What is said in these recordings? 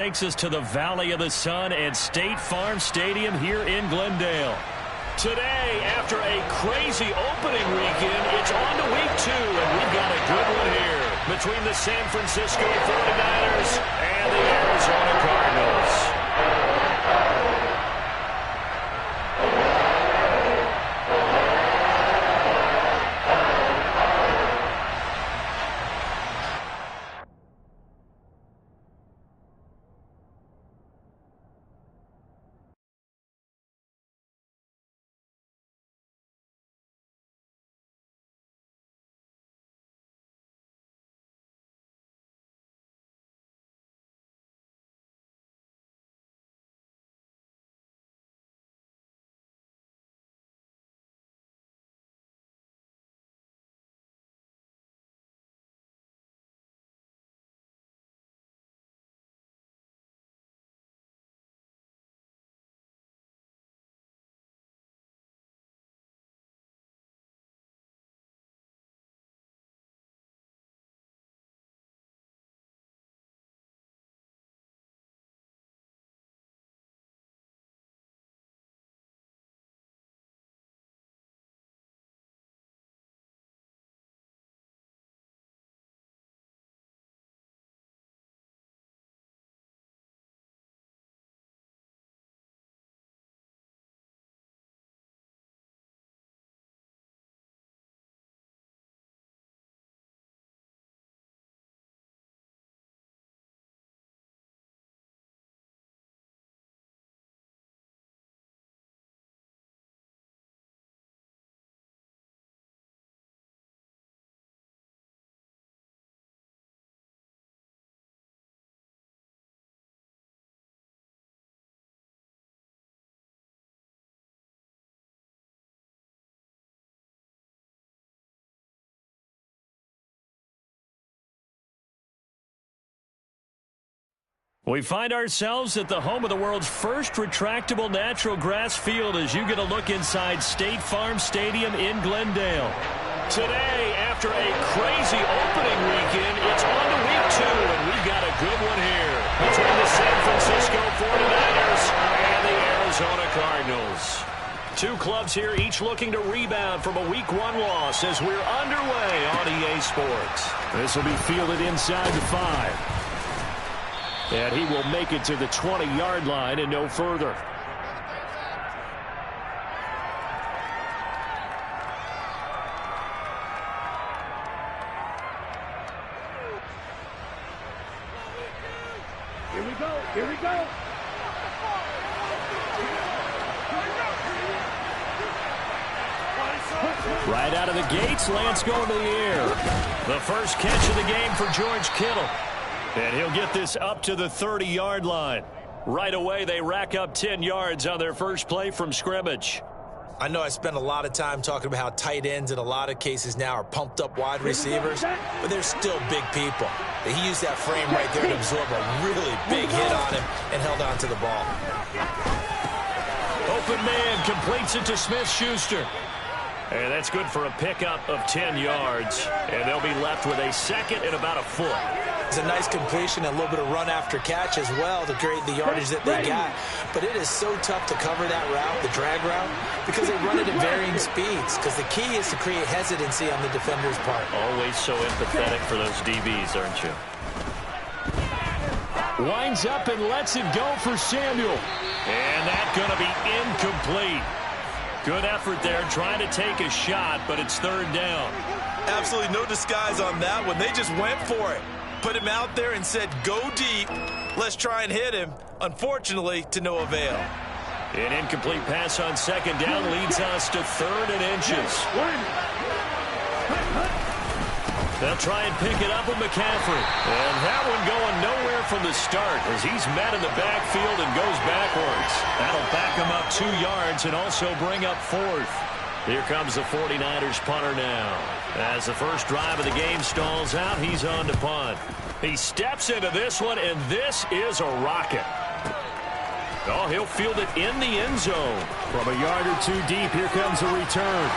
Takes us to the Valley of the Sun at State Farm Stadium here in Glendale. Today, after a crazy opening weekend, it's on to week 2, and we've got a good one here between the San Francisco 49ers and the Arizona Cardinals. We find ourselves at the home of the world's first retractable natural grass field as you get a look inside State Farm Stadium in Glendale. Today, after a crazy opening weekend, it's on to week 2, and we've got a good one here between the San Francisco 49ers and the Arizona Cardinals. Two clubs here, each looking to rebound from a Week 1 loss as we're underway on EA Sports. This will be fielded inside the 5. And he will make it to the 20-yard line and no further. Here we go. Here we go. Right out of the gates, Lance going to the air. The first catch of the game for George Kittle. And he'll get this up to the 30-yard line. Right away, they rack up 10 yards on their first play from scrimmage. I know I spent a lot of time talking about how tight ends in a lot of cases now are pumped up wide receivers, but they're still big people. He used that frame right there to absorb a really big hit on him and held on to the ball. Open man completes it to Smith-Schuster. And that's good for a pickup of 10 yards. And they'll be left with a second and about a foot. It's a nice completion and a little bit of run after catch as well to create the yardage that they got. But it is so tough to cover that route, the drag route, because they run it at varying speeds. Because the key is to create hesitancy on the defender's part. Always so empathetic for those DBs, aren't you? Winds up and lets it go for Samuel. And that's going to be incomplete. Good effort there trying to take a shot, but it's third down. Absolutely no disguise on that one. They just went for it. Put him out there and said, go deep. Let's try and hit him. Unfortunately, to no avail. An incomplete pass on second down leads us to 3rd and inches. They'll try and pick it up with McCaffrey. And that one going nowhere from the start as he's met in the backfield and goes backwards. That'll back him up 2 yards and also bring up 4th. Here comes the 49ers punter now. As the first drive of the game stalls out, he's on to punt. He steps into this one, and this is a rocket. Oh, he'll field it in the end zone. From a yard or two deep, here comes a return.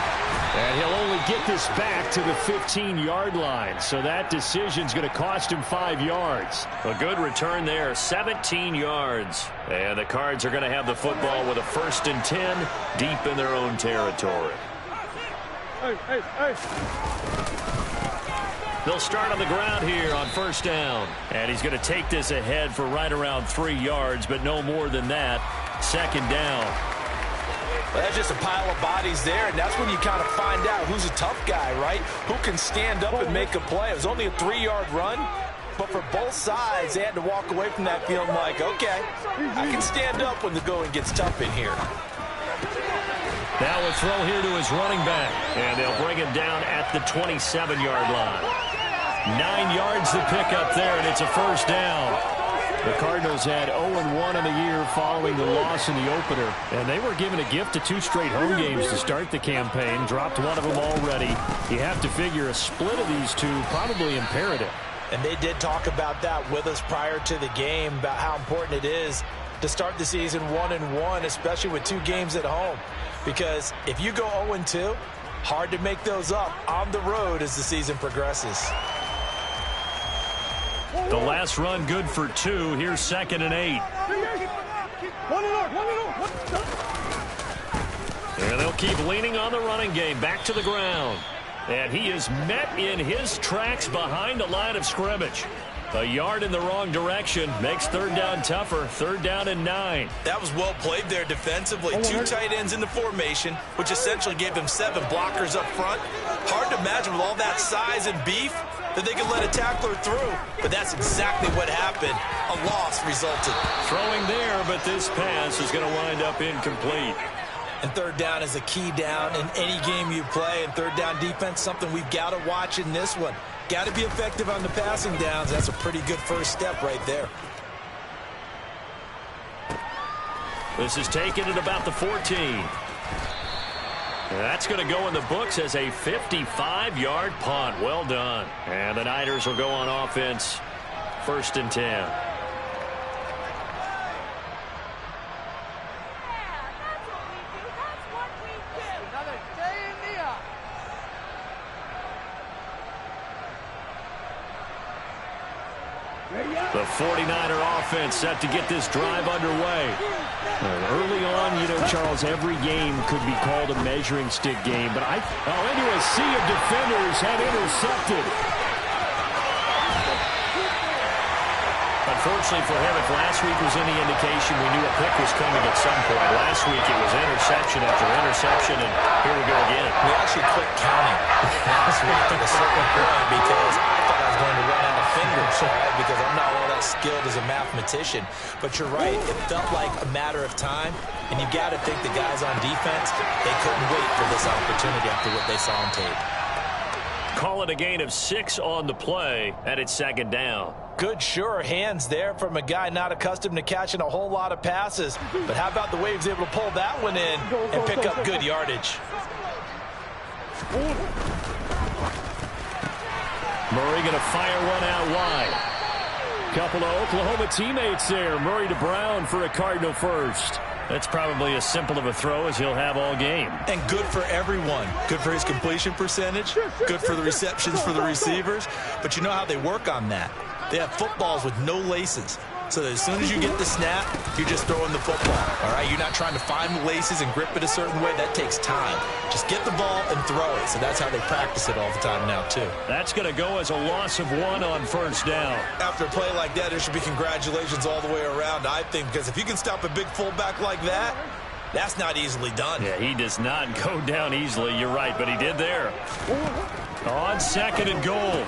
And he'll only get this back to the 15-yard line. So that decision's going to cost him 5 yards. A good return there, 17 yards. And the Cards are going to have the football with a 1st and 10 deep in their own territory. They'll start on the ground here on 1st down. And he's going to take this ahead for right around 3 yards, but no more than that. 2nd down. Well, that's just a pile of bodies there, and that's when you kind of find out who's a tough guy, right? Who can stand up and make a play. It was only a 3-yard run, but for both sides, they had to walk away from that feeling like, okay, I can stand up when the going gets tough in here. Now a throw here to his running back, and they'll bring him down at the 27-yard line. 9 yards to pick up there, and it's a 1st down. The Cardinals had 0-1 in the year following the loss in the opener, and they were given a gift of 2 straight home games to start the campaign. Dropped one of them already. You have to figure a split of these two probably imperative. And they did talk about that with us prior to the game, about how important it is to start the season 1-1, especially with 2 games at home. Because if you go 0-2, hard to make those up on the road as the season progresses. The last run good for 2. Here's 2nd and 8. And they'll keep leaning on the running game. Back to the ground. And he is met in his tracks behind the line of scrimmage. A yard in the wrong direction makes 3rd down tougher. 3rd down and 9. That was well played there defensively. 2 tight ends in the formation, which essentially gave them 7 blockers up front. Hard to imagine with all that size and beef that they could let a tackler through. But that's exactly what happened. A loss resulted. Throwing there, but this pass is going to wind up incomplete. And 3rd down is a key down in any game you play. And 3rd down defense, something we've got to watch in this one. Got to be effective on the passing downs. That's a pretty good first step right there. This is taken at about the 14. That's going to go in the books as a 55-yard punt. Well done. And the Niners will go on offense. 1st and 10. The 49er offense set to get this drive underway. Early on, you know, Charles, every game could be called a measuring stick game, but into a sea of defenders had intercepted. Unfortunately for him, if last week was any indication, we knew a pick was coming at some point. Last week it was interception after interception, and here we go again. We actually quit counting last week at a certain point because I thought I was going to run out of fingers, right? Because I'm not all that skilled as a mathematician. But you're right, it felt like a matter of time, and you got to think the guys on defense, they couldn't wait for this opportunity after what they saw on tape. Call it a gain of 6 on the play, and it's 2nd down. Good, sure hands there from a guy not accustomed to catching a whole lot of passes. But how about the way he was able to pull that one in and pick up good yardage? Murray going to fire one out wide. Couple of Oklahoma teammates there. Murray to Brown for a Cardinal first. That's probably as simple of a throw as he'll have all game. And good for everyone. Good for his completion percentage. Good for the receptions for the receivers. But you know how they work on that. They have footballs with no laces. So that as soon as you get the snap, you're just throwing the football. All right, you're not trying to find the laces and grip it a certain way. That takes time. Just get the ball and throw it. So that's how they practice it all the time now, too. That's going to go as a loss of 1 on 1st down. After a play like that, there should be congratulations all the way around, I think, because if you can stop a big fullback like that, that's not easily done. Yeah, he does not go down easily. You're right, but he did there. On 2nd and goal,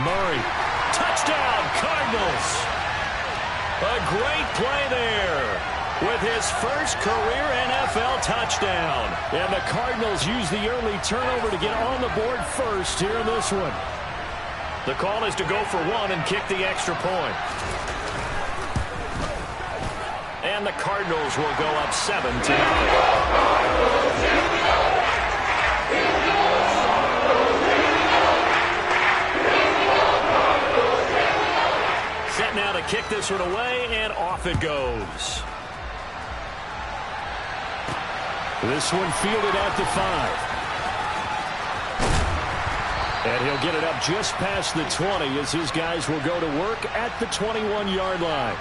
Murray. Touchdown, Cardinals. A great play there with his first career NFL touchdown. And the Cardinals use the early turnover to get on the board first here in this one. The call is to go for 1 and kick the extra point. And the Cardinals will go up 7-0. Set now to kick this one away, and off it goes. This one fielded at the 5. And he'll get it up just past the 20 as his guys will go to work at the 21-yard line.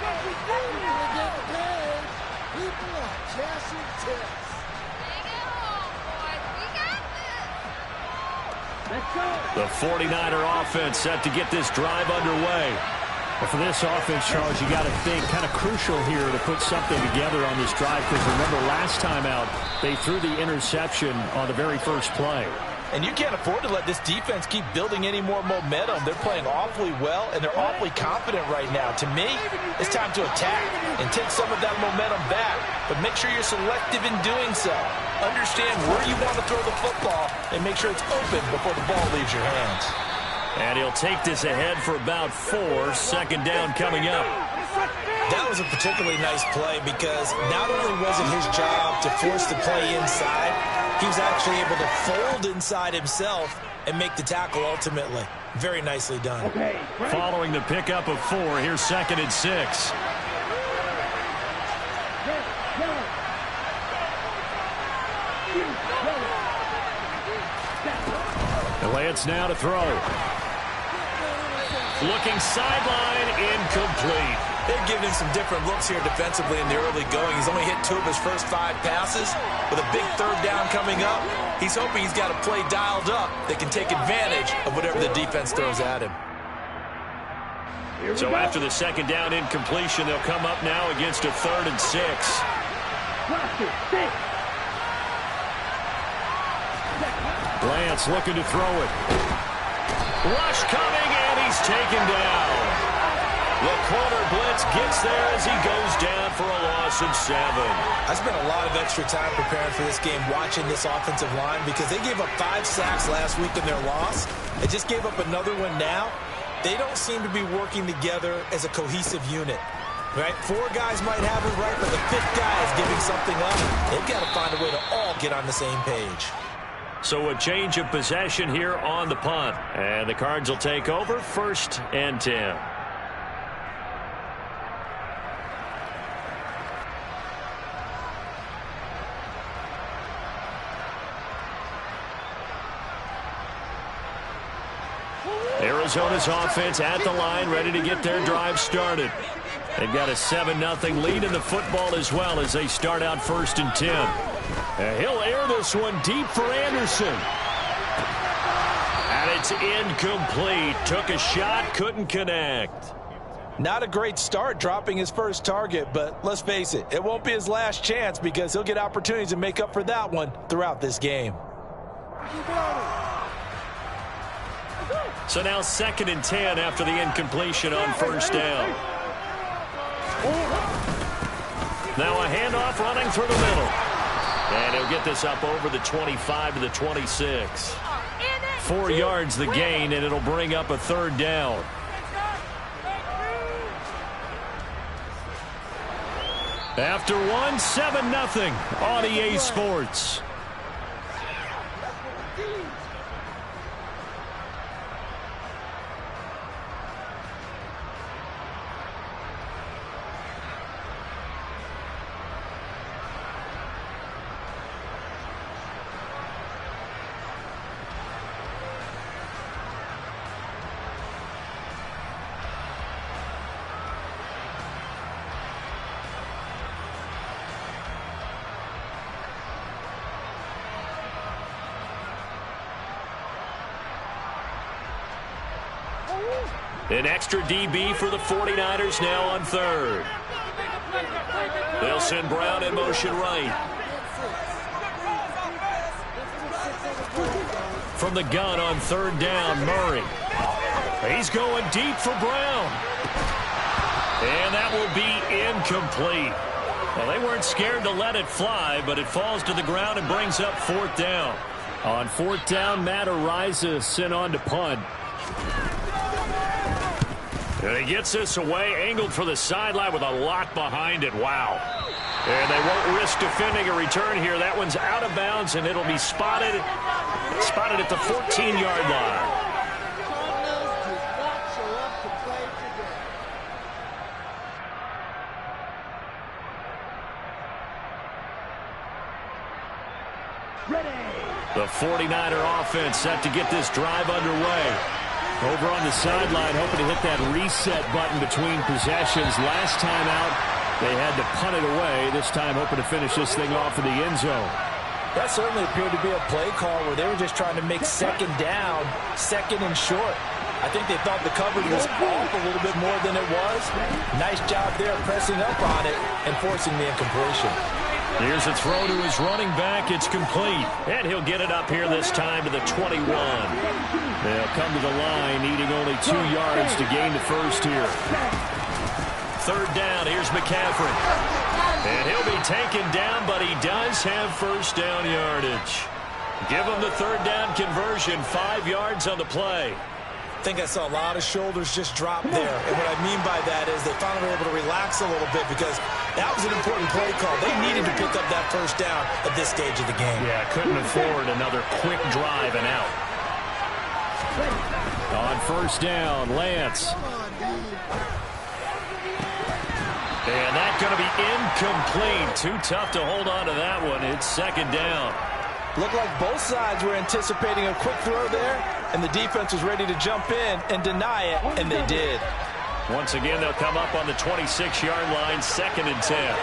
The 49er offense set to get this drive underway. Well, for this offense, Charles, you got to think kind of crucial here to put something together on this drive, because remember last time out they threw the interception on the very first play. And you can't afford to let this defense keep building any more momentum. They're playing awfully well, and they're awfully confident right now. To me, it's time to attack and take some of that momentum back. But make sure you're selective in doing so. Understand where you want to throw the football and make sure it's open before the ball leaves your hands. And he'll take this ahead for about 4. Second down coming up. That was a particularly nice play because not only was it his job to force the play inside, he was actually able to fold inside himself and make the tackle ultimately. Very nicely done. Following the pickup of 4, here's 2nd and 6. The Lance now to throw. Looking sideline, incomplete. They've given him some different looks here defensively in the early going. He's only hit 2 of his first 5 passes. With a big 3rd down coming up, he's hoping he's got a play dialed up that can take advantage of whatever the defense throws at him. So after the 2nd down incompletion, they'll come up now against a 3rd and 6. Lance looking to throw it. Rush coming, and he's taken down. The corner blitz gets there as he goes down for a loss of 7. I spent a lot of extra time preparing for this game watching this offensive line because they gave up 5 sacks last week in their loss. They just gave up another one now. They don't seem to be working together as a cohesive unit. Right? 4 guys might have it right, but the 5th guy is giving something up. They've got to find a way to all get on the same page. So a change of possession here on the punt. And the Cards will take over 1st and 10. Arizona's offense at the line, ready to get their drive started. They've got a 7-0 lead in the football as well as they start out 1st and 10. And he'll air this one deep for Anderson. And it's incomplete. Took a shot, couldn't connect. Not a great start dropping his first target, but let's face it, it won't be his last chance because he'll get opportunities to make up for that one throughout this game. So now 2nd and 10 after the incompletion on 1st down. Now a handoff running through the middle. And he'll get this up over the 25 to the 26. 4 yards the gain, and it'll bring up a 3rd down. After 1, 7-0 on EA Sports. An extra DB for the 49ers now on 3rd. They'll send Brown in motion right. From the gun on 3rd down, Murray. He's going deep for Brown. And that will be incomplete. Well, they weren't scared to let it fly, but it falls to the ground and brings up 4th down. On 4th down, Matt Ariza sent on to punt. And he gets this away, angled for the sideline with a lot behind it. Wow. And they won't risk defending a return here. That one's out of bounds, and it'll be spotted at the 14-yard line. The 49er offense set to get this drive underway. Over on the sideline, hoping to hit that reset button between possessions. Last time out, they had to punt it away. This time hoping to finish this thing off in the end zone. That certainly appeared to be a play call where they were just trying to make second down, second and short. I think they thought the coverage was off a little bit more than it was. Nice job there pressing up on it and forcing the incompletion. Here's a throw to his running back. It's complete. And he'll get it up here this time to the 21. They'll come to the line, needing only 2 yards to gain the first here. Third down. Here's McCaffrey. And he'll be taken down, but he does have first down yardage. Give him the third down conversion. 5 yards on the play. I think I saw a lot of shoulders just drop there. And what I mean by that is they finally were able to relax a little bit because that was an important play call. They needed to pick up that first down at this stage of the game. Yeah, couldn't afford another quick drive and out. On first down, Lance. And that's going to be incomplete. Too tough to hold on to that one. It's second down. Looked like both sides were anticipating a quick throw there, and the defense was ready to jump in and deny it, and they did. Once again, they'll come up on the 26-yard line, second and 10.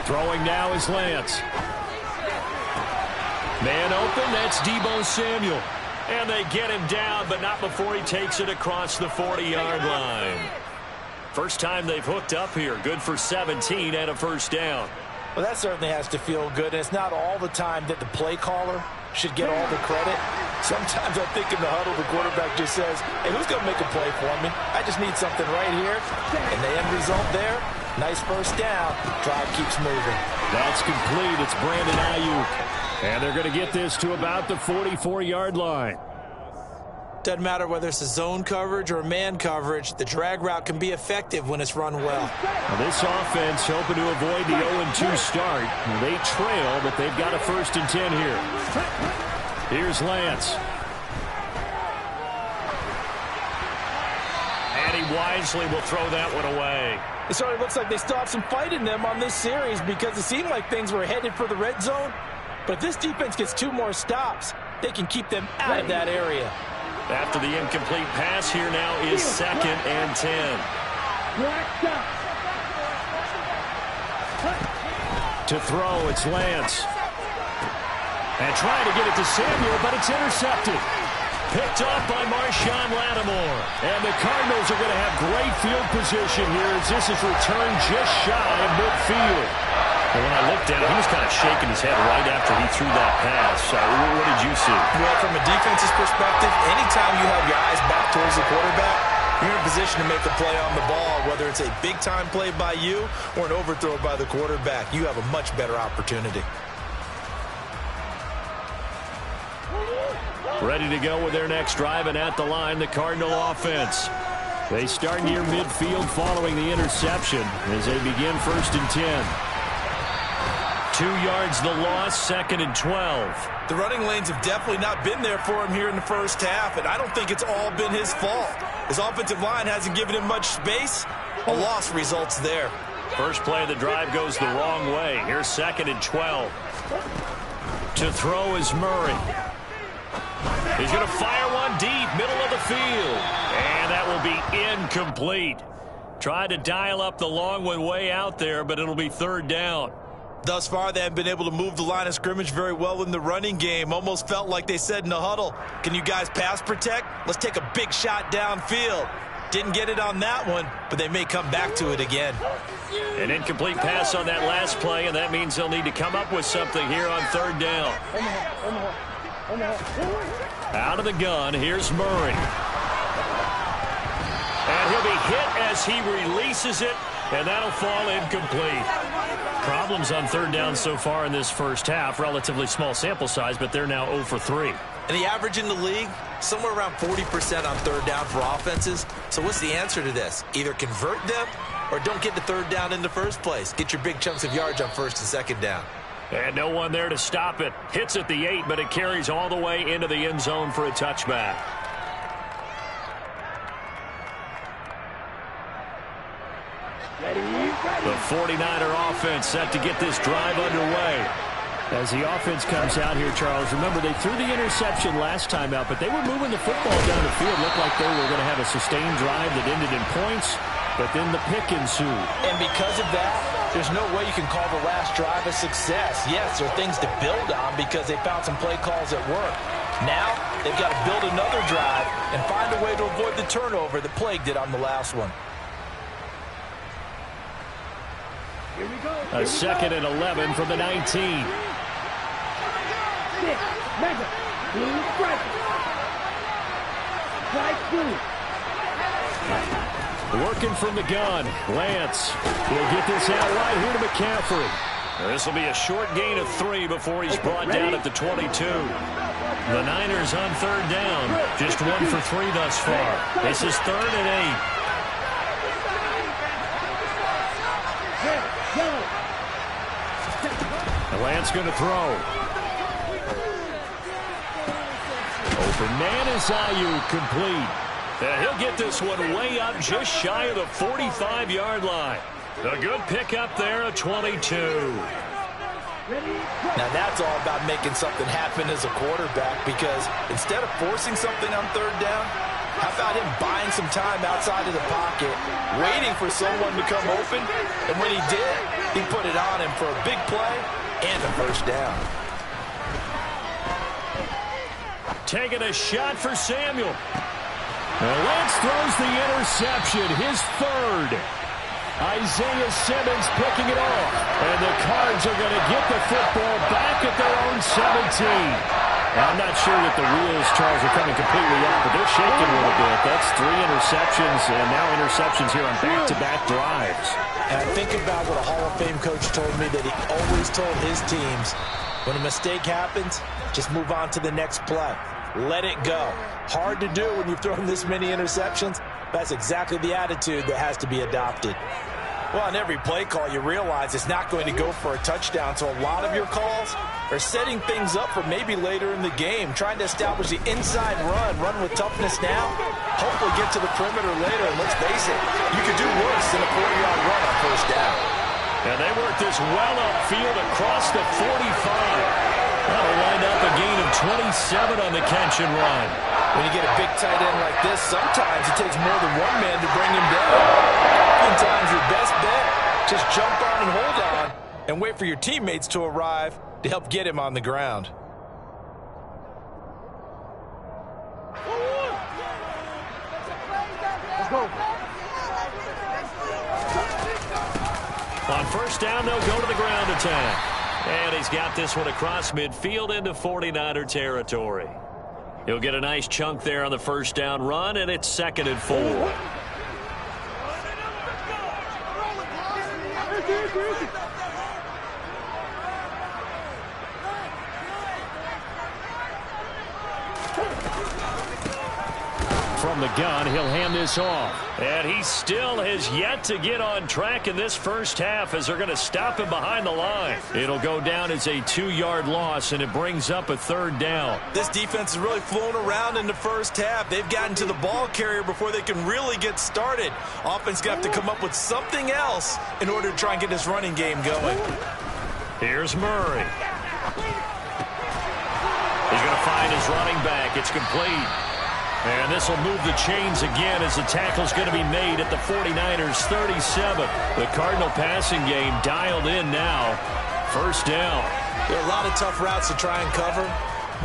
Throwing now is Lance. Man open, that's Deebo Samuel. And they get him down, but not before he takes it across the 40-yard line. First time they've hooked up here. Good for 17 and a first down. Well, that certainly has to feel good. And it's not all the time that the play caller should get all the credit. Sometimes I think in the huddle, the quarterback just says, hey, who's going to make a play for me? I just need something right here. And the end result there, nice first down. Drive keeps moving. That's complete. It's Brandon Ayuk. And they're going to get this to about the 44-yard line. Doesn't matter whether it's a zone coverage or man coverage, the drag route can be effective when it's run well. Now this offense hoping to avoid the 0-2 start. They trail, but they've got a first and 10 here. Here's Lance. And he wisely will throw that one away. It certainly looks like they still have some fight in them on this series because it seemed like things were headed for the red zone. But if this defense gets 2 more stops, they can keep them out of that area. After the incomplete pass, here now is second and 10. To throw, it's Lance. And trying to get it to Samuel, but it's intercepted. Picked off by Marshawn Lattimore. And the Cardinals are going to have great field position here as this is returned just shy of midfield. And when I looked at it, he was kind of shaking his head right after he threw that pass. What did you see? Well, from a defense's perspective, anytime you have your eyes back towards the quarterback, you're in a position to make a play on the ball, whether it's a big-time play by you or an overthrow by the quarterback. You have a much better opportunity. Ready to go with their next drive, and at the line, the Cardinal offense. They start near midfield following the interception as they begin first and 10. 2 yards the loss, second and 12. The running lanes have definitely not been there for him here in the first half, and I don't think it's all been his fault. His offensive line hasn't given him much space. A loss results there. First play of the drive goes the wrong way. Here's second and 12. To throw is Murray. He's going to fire one deep, middle of the field. And that will be incomplete. Tried to dial up the long one way out there, but it'll be third down. Thus far, they haven't been able to move the line of scrimmage very well in the running game. Almost felt like they said in the huddle, can you guys pass protect? Let's take a big shot downfield. Didn't get it on that one, but they may come back to it again. An incomplete pass on that last play, and that means they'll need to come up with something here on third down. Out of the gun, here's Murray. And he'll be hit as he releases it, and that'll fall incomplete. Problems on third down so far in this first half. Relatively small sample size, but they're now 0 for 3. And the average in the league, somewhere around 40% on third down for offenses. So what's the answer to this? Either convert them or don't get the third down in the first place. Get your big chunks of yards on first and second down. And no one there to stop it. Hits at the 8, but it carries all the way into the end zone for a touchback. The 49er offense set to get this drive underway. As the offense comes out here, Charles, remember they threw the interception last time out, but they were moving the football down the field. Looked like they were going to have a sustained drive that ended in points, but then the pick ensued. And because of that, there's no way you can call the last drive a success. Yes, there are things to build on because they found some play calls that work. Now, they've got to build another drive and find a way to avoid the turnover that plagued it on the last one. A 2nd and 11 from the 19. Working from the gun. Lance will get this out right here to McCaffrey. This will be a short gain of 3 before he's brought down at the 22. The Niners on 3rd down. Just 1 for 3 thus far. This is 3rd and 8. Lance going to throw. Open man is Ayuk, complete. He'll get this one way up just shy of the 45-yard line. A good pickup there at 22. Now that's all about making something happen as a quarterback, because instead of forcing something on 3rd down, how about him buying some time outside of the pocket, waiting for someone to come open, and when he did, he put it on him for a big play and a 1st down. Taking a shot for Samuel. Lance throws the interception, his 3rd. Isaiah Simmons picking it off. And the Cards are going to get the football back at their own 17. Now, I'm not sure that the wheels, Charles, are coming completely off, but they're shaking a little bit. That's 3 interceptions, and now interceptions here on back-to-back drives. And I think about what a Hall of Fame coach told me, that he always told his teams, when a mistake happens, just move on to the next play. Let it go. Hard to do when you've thrown this many interceptions. That's exactly the attitude that has to be adopted. Well, on every play call, you realize it's not going to go for a touchdown, so a lot of your calls are setting things up for maybe later in the game, trying to establish the inside run with toughness now, hopefully get to the perimeter later, and let's face it, you could do worse than a 40-yard run on 1st down. And they work this well upfield across the 45. That'll wind up a gain of 27 on the catch and run. When you get a big tight end like this, sometimes it takes more than one man to bring him down. Oftentimes, your best bet, just jump on and hold on and wait for your teammates to arrive to help get him on the ground. On 1st down, they'll go to the ground attack. And he's got this one across midfield into 49er territory. He'll get a nice chunk there on the 1st down run, and it's 2nd and 4. From the gun, he'll hand this off. And he still has yet to get on track in this 1st half, as they're going to stop him behind the line. It'll go down as a 2-yard loss, and it brings up a 3rd down. This defense has really flown around in the 1st half. They've gotten to the ball carrier before they can really get started. Offense going to have to come up with something else in order to try and get this running game going. Here's Murray. He's going to find his running back. It's complete. And this will move the chains again as the tackle's going to be made at the 49ers 37. The Cardinal passing game dialed in now. 1st down. There are a lot of tough routes to try and cover.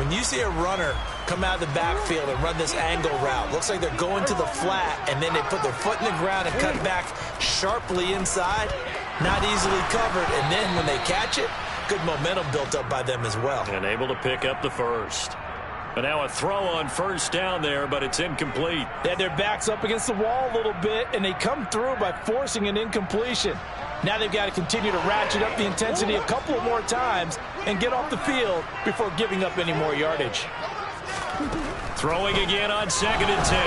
When you see a runner come out of the backfield and run this angle route, looks like they're going to the flat, and then they put their foot in the ground and cut back sharply inside. Not easily covered, and then when they catch it, good momentum built up by them as well. And able to pick up the 1st. But now a throw on 1st down there, but it's incomplete. They had their backs up against the wall a little bit, and they come through by forcing an incompletion. Now they've got to continue to ratchet up the intensity a couple of more times and get off the field before giving up any more yardage. Throwing again on 2nd and 10.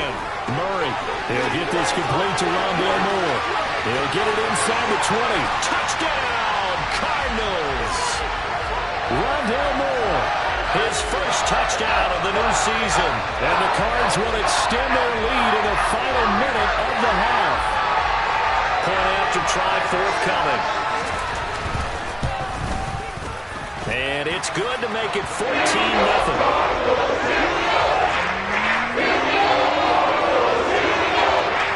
Murray, he'll get this complete to Rondale Moore. He'll get it inside the 20. Touchdown, Cardinals! Rondale Moore. His first touchdown of the new season. And the Cards will extend their lead in the final minute of the half. Point after try forthcoming. And it's good to make it 14-0.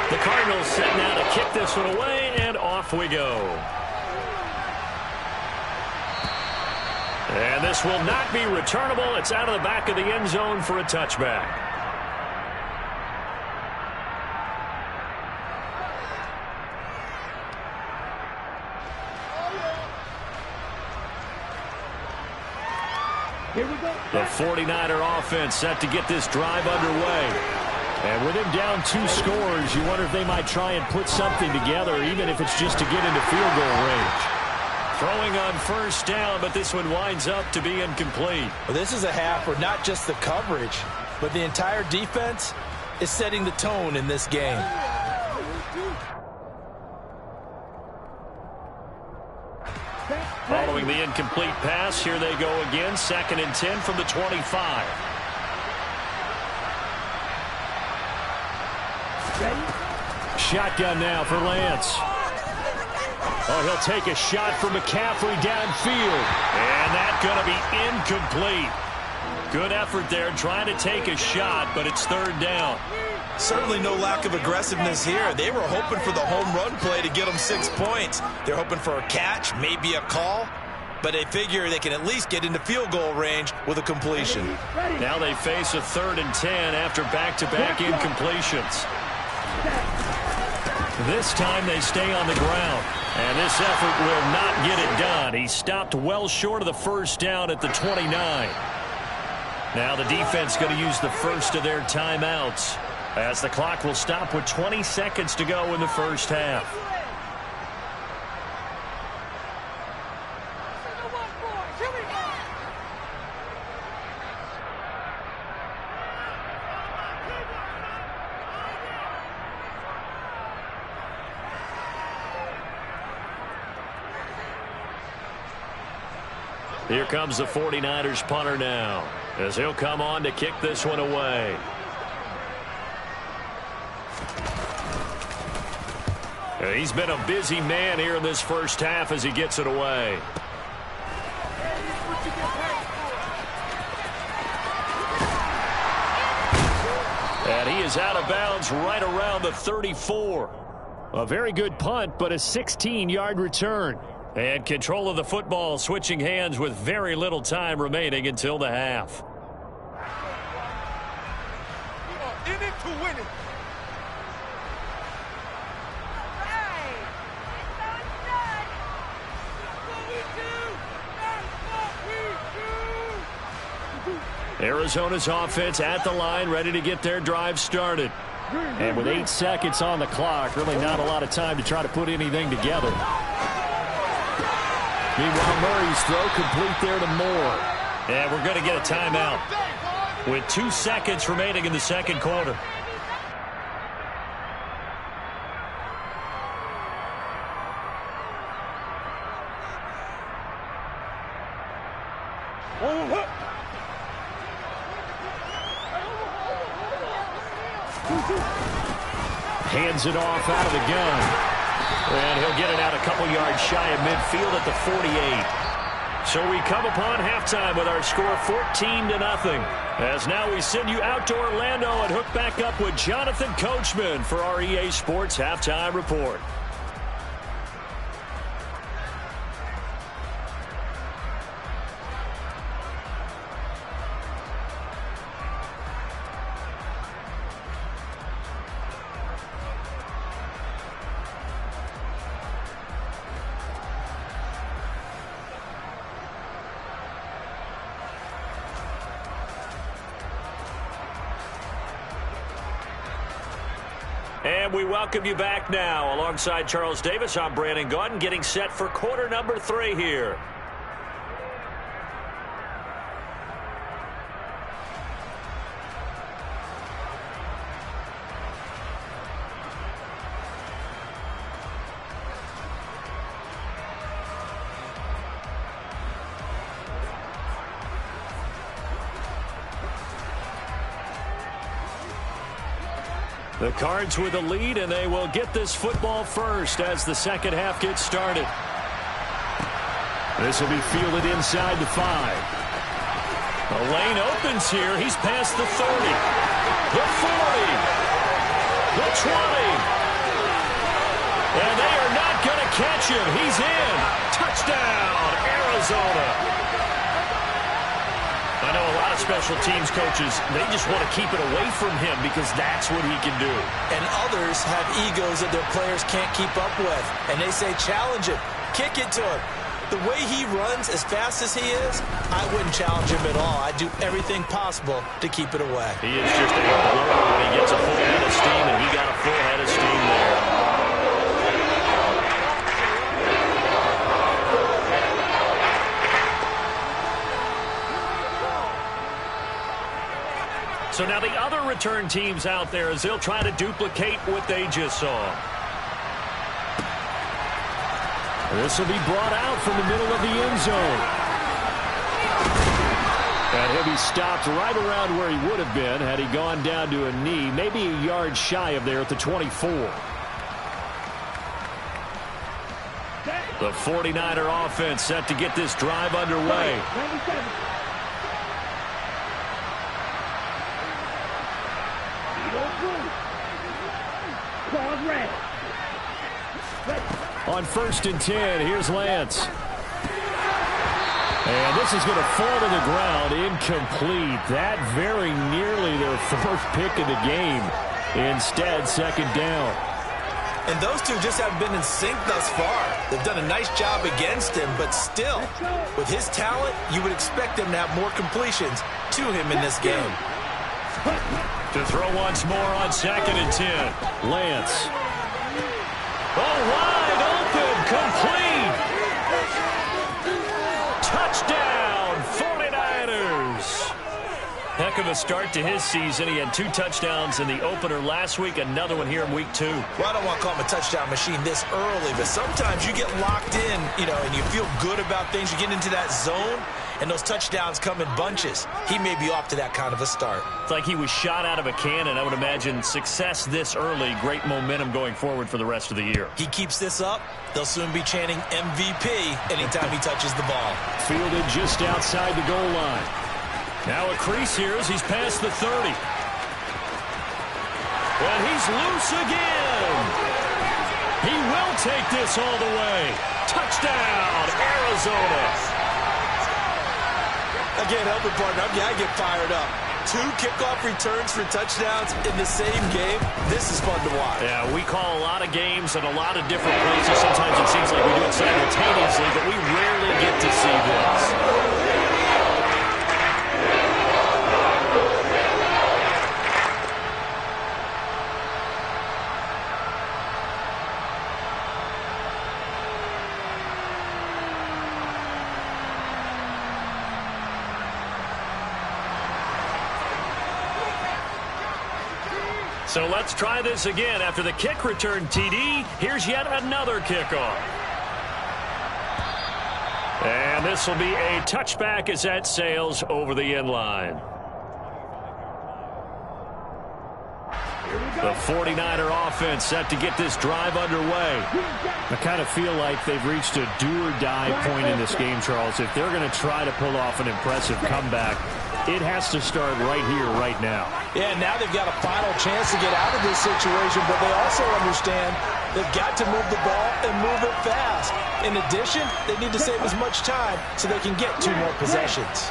The Cardinals set now to kick this one away, and off we go. And this will not be returnable. It's out of the back of the end zone for a touchback. Here we go. The 49er offense set to get this drive underway. And with him down 2 scores, you wonder if they might try and put something together, even if it's just to get into field goal range. Throwing on first down, but this one winds up to be incomplete. Well, this is a half where not just the coverage, but the entire defense is setting the tone in this game. Following the incomplete pass, here they go again. 2nd and 10 from the 25. Shotgun now for Lance. Oh, he'll take a shot from McCaffrey downfield. And that's going to be incomplete. Good effort there trying to take a shot, but it's 3rd down. Certainly no lack of aggressiveness here. They were hoping for the home run play to get them 6 points. They're hoping for a catch, maybe a call, but they figure they can at least get into field goal range with a completion. Now they face a 3rd and 10 after back-to-back incompletions. This time they stay on the ground, and this effort will not get it done. He stopped well short of the first down at the 29. Now the defense going to use the first of their timeouts, as the clock will stop with 20 seconds to go in the first half. Here comes the 49ers punter now, as he'll come on to kick this one away. He's been a busy man here in this first half as he gets it away. And he is out of bounds right around the 34. A very good punt, but a 16-yard return. And control of the football switching hands with very little time remaining until the half. We are in it to win it. Arizona's offense at the line, ready to get their drive started. And with 8 seconds on the clock, really not a lot of time to try to put anything together. Meanwhile, Murray's throw complete there to Moore. And we're going to get a timeout with 2 seconds remaining in the second quarter. Hands it off out of the gun. And he'll get it out a couple yards shy of midfield at the 48. So we come upon halftime with our score 14-0. As now we send you out to Orlando and hook back up with Jonathan Coachman for our EA Sports Halftime Report. And we welcome you back now. Alongside Charles Davis, I'm Brandon Gaudin, getting set for quarter number 3 here. The Cards with a lead, and they will get this football first as the second half gets started. This will be fielded inside the 5. The lane opens here. He's past the 30, the 40, the 20. And they are not going to catch him. He's in. Touchdown, Arizona. I know a lot of special teams coaches, they just want to keep it away from him because that's what he can do. And others have egos that their players can't keep up with. And they say, challenge him, kick it to him. The way he runs as fast as he is, I wouldn't challenge him at all. I'd do everything possible to keep it away. He is just a blower when he gets a full head of steam, and he got a full head of steam there. So now the other return teams out there as they'll try to duplicate what they just saw. This will be brought out from the middle of the end zone. And he'll be stopped right around where he would have been had he gone down to a knee, maybe a yard shy of there at the 24. The 49er offense set to get this drive underway. On 1st and 10, here's Lance. And this is going to fall to the ground, incomplete. That very nearly their 4th pick of the game. Instead, 2nd down. And those two just haven't been in sync thus far. They've done a nice job against him, but still, with his talent, you would expect him to have more completions to him in this game. To throw once more on 2nd and 10. Lance. Oh, wide open, complete. Touchdown, 49ers. Heck of a start to his season. He had 2 touchdowns in the opener last week, another one here in week 2. Well, I don't want to call him a touchdown machine this early, but sometimes you get locked in, and you feel good about things. You get into that zone, and those touchdowns come in bunches. He may be off to that kind of a start. It's like he was shot out of a cannon. I would imagine success this early, great momentum going forward for the rest of the year. He keeps this up, they'll soon be chanting MVP anytime he touches the ball. Fielded just outside the goal line. Now a crease here as he's past the 30. And he's loose again. He will take this all the way. Touchdown, Arizona. I can't help it, partner. I get fired up. 2 kickoff returns for touchdowns in the same game. This is fun to watch. Yeah, we call a lot of games at a lot of different places. Sometimes it seems like we do it simultaneously, but we rarely get to see this. So let's try this again. After the kick return TD, here's yet another kickoff. And this will be a touchback as that sails over the end line. The 49er offense set to get this drive underway. I kind of feel like they've reached a do-or-die point in this game, Charles. If they're going to try to pull off an impressive comeback, it has to start right here, right now. Yeah, now they've got a final chance to get out of this situation, but they also understand they've got to move the ball and move it fast. In addition, they need to save as much time so they can get 2 more possessions.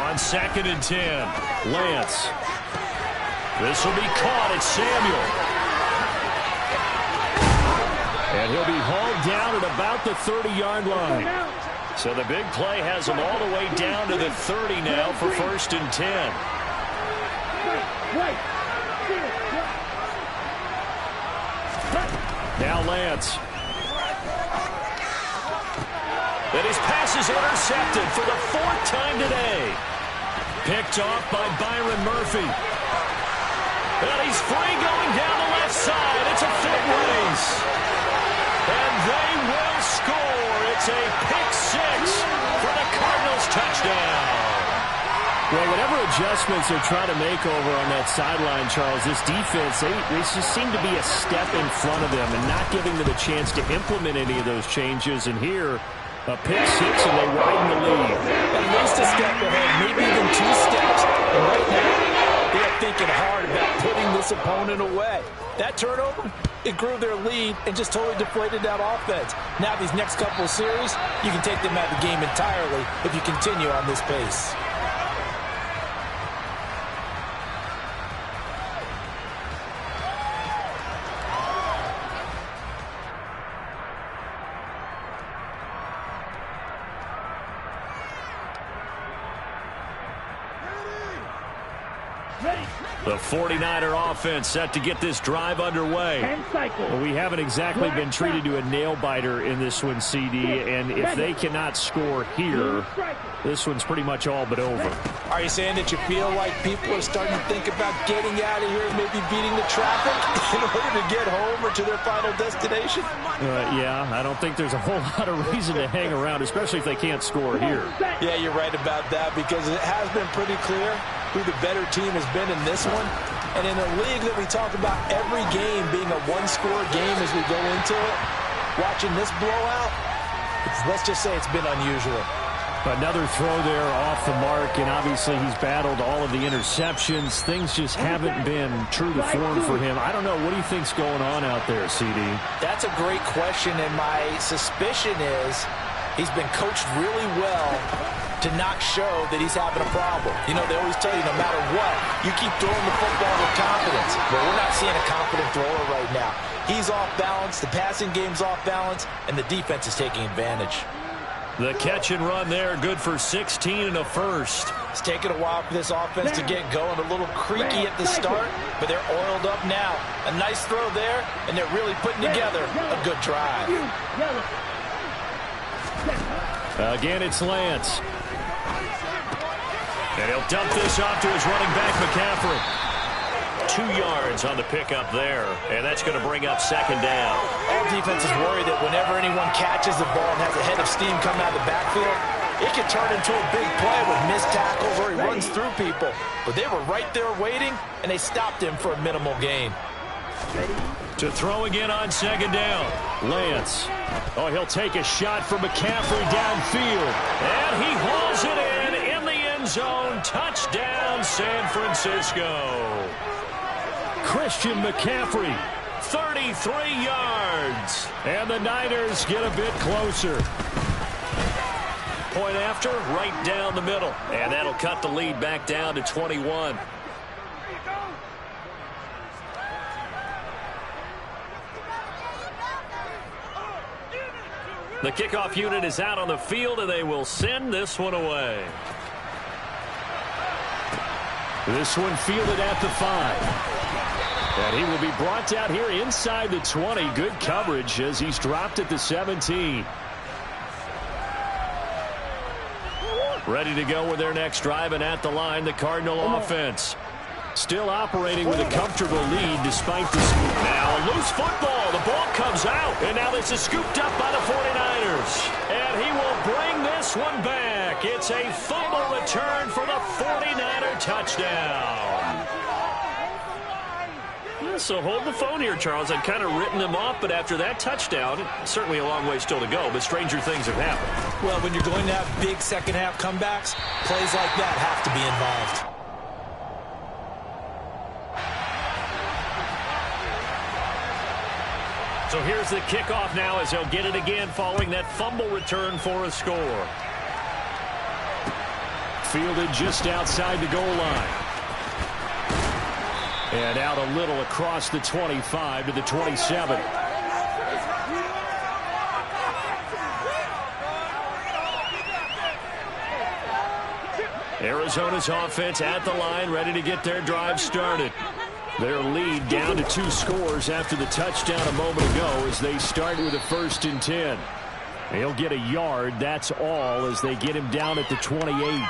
On 2nd and 10, Lance. This will be caught. It's Samuel. And he'll be hauled down at about the 30-yard line. So the big play has him all the way down to the 30 now for 1st and 10. Now Lance. And his pass is intercepted for the 4th time today. Picked off by Byron Murphy. And he's free going down the left side. It's a foot race. And they will score. It's a pick 6 for the Cardinals touchdown. Well, whatever adjustments they're trying to make over on that sideline, Charles, this defense, they just seem to be a step in front of them and not giving them a chance to implement any of those changes. And here, a pick six, and they widen the lead. At least a step ahead, maybe even 2 steps. And right now, they're thinking hard about putting this opponent away. That turnover, it grew their lead and just totally deflated that offense. Now these next couple of series, you can take them out of the game entirely if you continue on this pace. The 49er offense set to get this drive underway. Well, we haven't exactly been treated to a nail-biter in this one, CD, and if they cannot score here, this one's pretty much all but over. Are you saying that you feel like people are starting to think about getting out of here and maybe beating the traffic in order to get home or to their final destination? Yeah, I don't think there's a whole lot of reason to hang around, especially if they can't score here. Yeah, you're right about that because it has been pretty clear who the better team has been in this one. And in a league that we talk about every game being a one-score game as we go into it, watching this blowout, let's just say it's been unusual. Another throw there off the mark, and obviously he's battled all of the interceptions. Things just haven't been true to form for him. I don't know. What do you think's going on out there, CD? That's a great question, and my suspicion is he's been coached really well to not show that he's having a problem. You know, they always tell you no matter what, you keep throwing the football with confidence. But we're not seeing a confident thrower right now. He's off balance, the passing game's off balance, and the defense is taking advantage. The catch and run there, good for 16 and a first. It's taken a while for this offense to get going. A little creaky at the start, but they're oiled up now. A nice throw there, and they're really putting together a good drive. Again, it's Lance. And he'll dump this off to his running back, McCaffrey. 2 yards on the pickup there, and that's going to bring up second down. All defenses worry that whenever anyone catches the ball and has a head of steam coming out of the backfield, it can turn into a big play with missed tackles or he runs through people. But they were right there waiting, and they stopped him for a minimal gain. To throw again on second down. Lance. Oh, he'll take a shot from McCaffrey downfield. And he hauls it in the end zone. Touchdown, San Francisco. Christian McCaffrey. 33 yards. And the Niners get a bit closer. Point after, right down the middle. And that'll cut the lead back down to 21. The kickoff unit is out on the field, and they will send this one away. This one fielded at the 5. And he will be brought down here inside the 20. Good coverage as he's dropped at the 17. Ready to go with their next drive, and at the line, the Cardinal offense. Still operating with a comfortable lead despite the scoop. Now a loose football. The ball comes out. And now this is scooped up by the 49ers. And he will bring this one back. It's a fumble return for the 49er touchdown. So hold the phone here, Charles. I'd kind of written them off, but after that touchdown, certainly a long way still to go, but stranger things have happened. Well, when you're going to have big second-half comebacks, plays like that have to be involved. So here's the kickoff now as he'll get it again following that fumble return for a score. Fielded just outside the goal line. And out a little across the 25 to the 27. Arizona's offense at the line, ready to get their drive started. Their lead down to 2 scores after the touchdown a moment ago as they start with a 1st and 10. They'll get a yard, that's all, as they get him down at the 28.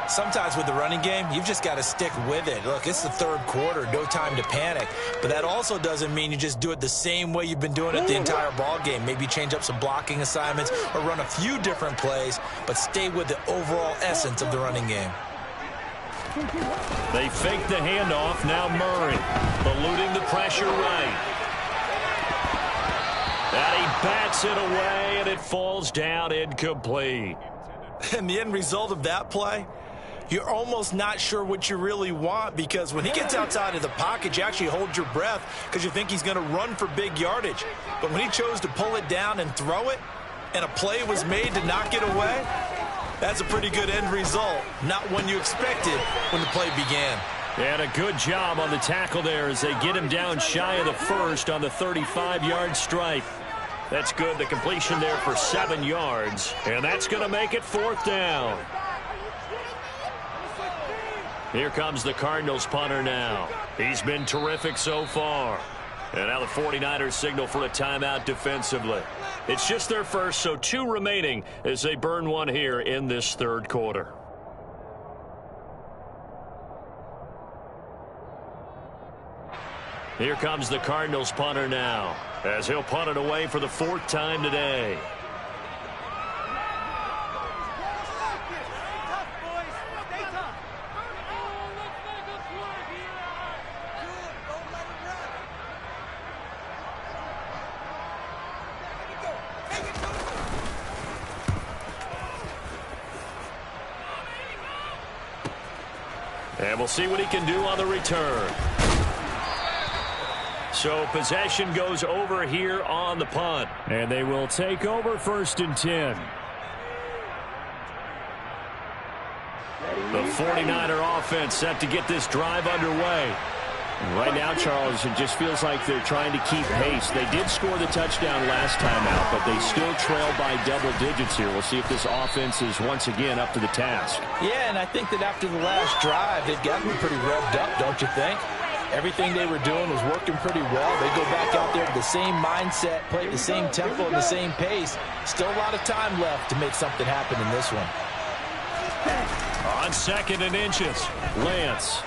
Sometimes with the running game, you've just got to stick with it. Look, it's the 3rd quarter, no time to panic. But that also doesn't mean you just do it the same way you've been doing it the entire ball game. Maybe change up some blocking assignments or run a few different plays, but stay with the overall essence of the running game. They fake the handoff. Now Murray eluding the pressure right. And he bats it away, and it falls down incomplete. And the end result of that play, you're almost not sure what you really want, because when he gets outside of the pocket, you actually hold your breath because you think he's going to run for big yardage. But when he chose to pull it down and throw it, and a play was made to knock it away, that's a pretty good end result. Not one you expected when the play began. And a good job on the tackle there as they get him down shy of the first on the 35-yard strike. That's good. The completion there for 7 yards. And that's going to make it 4th down. Here comes the Cardinals punter now. He's been terrific so far. And now the 49ers signal for a timeout defensively. It's just their first, so 2 remaining as they burn one here in this 3rd quarter. Here comes the Cardinals punter now, as he'll punt it away for the 4th time today. And we'll see what he can do on the return. So possession goes over here on the punt. And they will take over 1st and 10. The 49er offense set to get this drive underway. Right now, Charles, it just feels like they're trying to keep pace. They did score the touchdown last time out, but they still trail by double digits here. We'll see if this offense is once again up to the task. Yeah, and I think that after the last drive, they've gotten pretty revved up, don't you think? Everything they were doing was working pretty well. They go back out there with the same mindset, play at the same tempo and the same pace. Still a lot of time left to make something happen in this one. On 2nd and inches, Lance.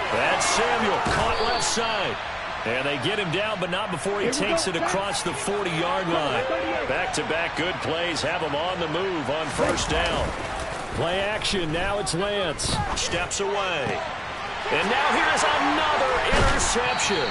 That's Samuel, caught left side. And they get him down, but not before he takes it across the 40-yard line. Back-to-back good plays have him on the move on 1st down. Play action, now it's Lance. Steps away. And now here's another interception.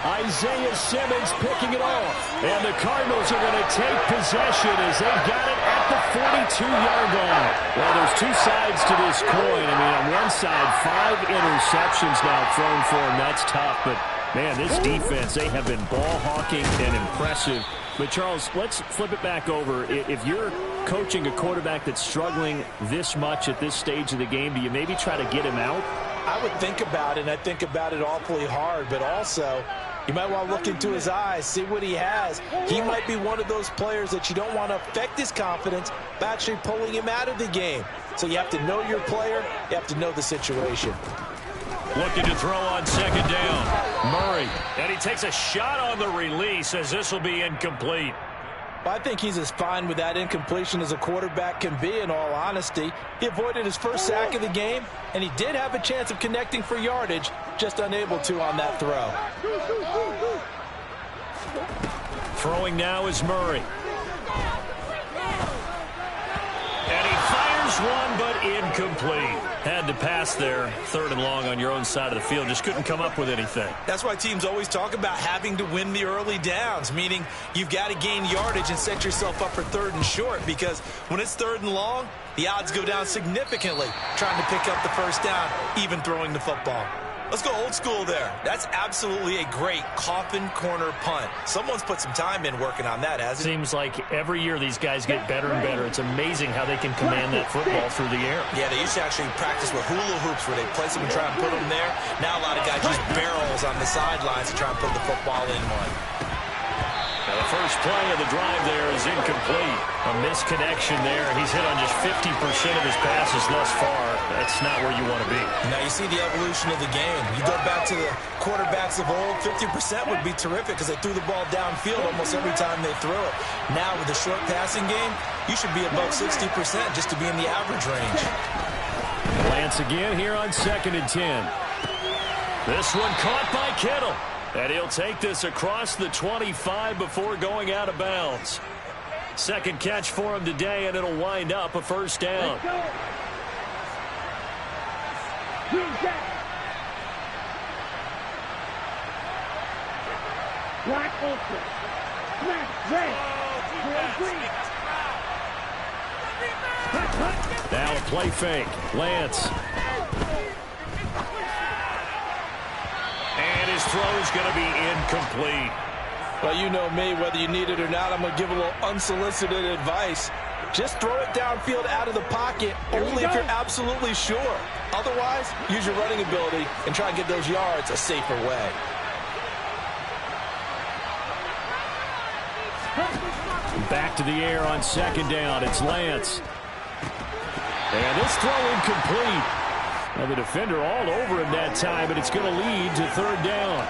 Isaiah Simmons picking it off. And the Cardinals are going to take possession as they've got it at the 42-yard line. Well, there's 2 sides to this coin. I mean, on one side, 5 interceptions now thrown for him. That's tough. But, man, this defense, they have been ball hawking and impressive. But, Charles, let's flip it back over. If you're coaching a quarterback that's struggling this much at this stage of the game, do you maybe try to get him out? I would think about it, and I think about it awfully hard, but also you might want to look into his eyes, see what he has. He might be one of those players that you don't want to affect his confidence by actually pulling him out of the game. So you have to know your player, you have to know the situation. Looking to throw on 2nd down. Murray, and he takes a shot on the release as this will be incomplete. I think he's as fine with that incompletion as a quarterback can be, in all honesty. He avoided his first sack of the game, and he did have a chance of connecting for yardage, just unable to on that throw. Throwing now is Murray. And he fires one, but incomplete. Had to pass there, 3rd and long on your own side of the field. Just couldn't come up with anything. That's why teams always talk about having to win the early downs, meaning you've got to gain yardage and set yourself up for 3rd and short, because when it's 3rd and long, the odds go down significantly trying to pick up the 1st down, even throwing the football. Let's go old school there. That's absolutely a great coffin corner punt. Someone's put some time in working on that, hasn't it? Seems like every year these guys get better and better. It's amazing how they can command that football through the air. Yeah, they used to actually practice with hula hoops where they place them and try and put them there. Now a lot of guys use barrels on the sidelines to try and put the football in one. Now the first play of the drive there is incomplete. A misconnection there. He's hit on just 50% of his passes thus far. That's not where you want to be. Now you see the evolution of the game. You go back to the quarterbacks of old, 50% would be terrific because they threw the ball downfield almost every time they threw it. Now with the short passing game, you should be above 60% just to be in the average range. Lance again here on 2nd and 10. This one caught by Kittle. And he'll take this across the 25 before going out of bounds. 2nd catch for him today, and it'll wind up a 1st down. Black ultra. Smash red. Green. Now a play fake. Lance. And his throw is going to be incomplete. Well, you know me, whether you need it or not, I'm going to give a little unsolicited advice. Just throw it downfield out of the pocket, only if you're absolutely sure. Otherwise, use your running ability and try and get those yards a safer way. Back to the air on second down. It's Lance. And this throw incomplete. Well, the defender all over him that time, and it's going to lead to third down.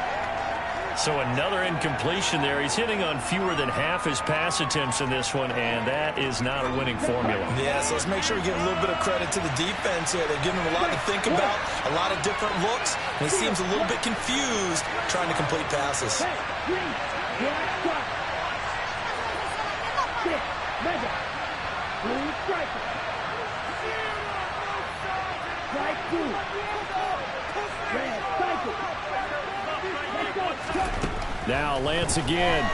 So another incompletion there. He's hitting on fewer than half his pass attempts in this one, and that is not a winning formula. Yeah, so let's make sure we give a little bit of credit to the defense here. They're giving him a lot to think about, a lot of different looks, and he seems a little bit confused trying to complete passes. Now Lance again.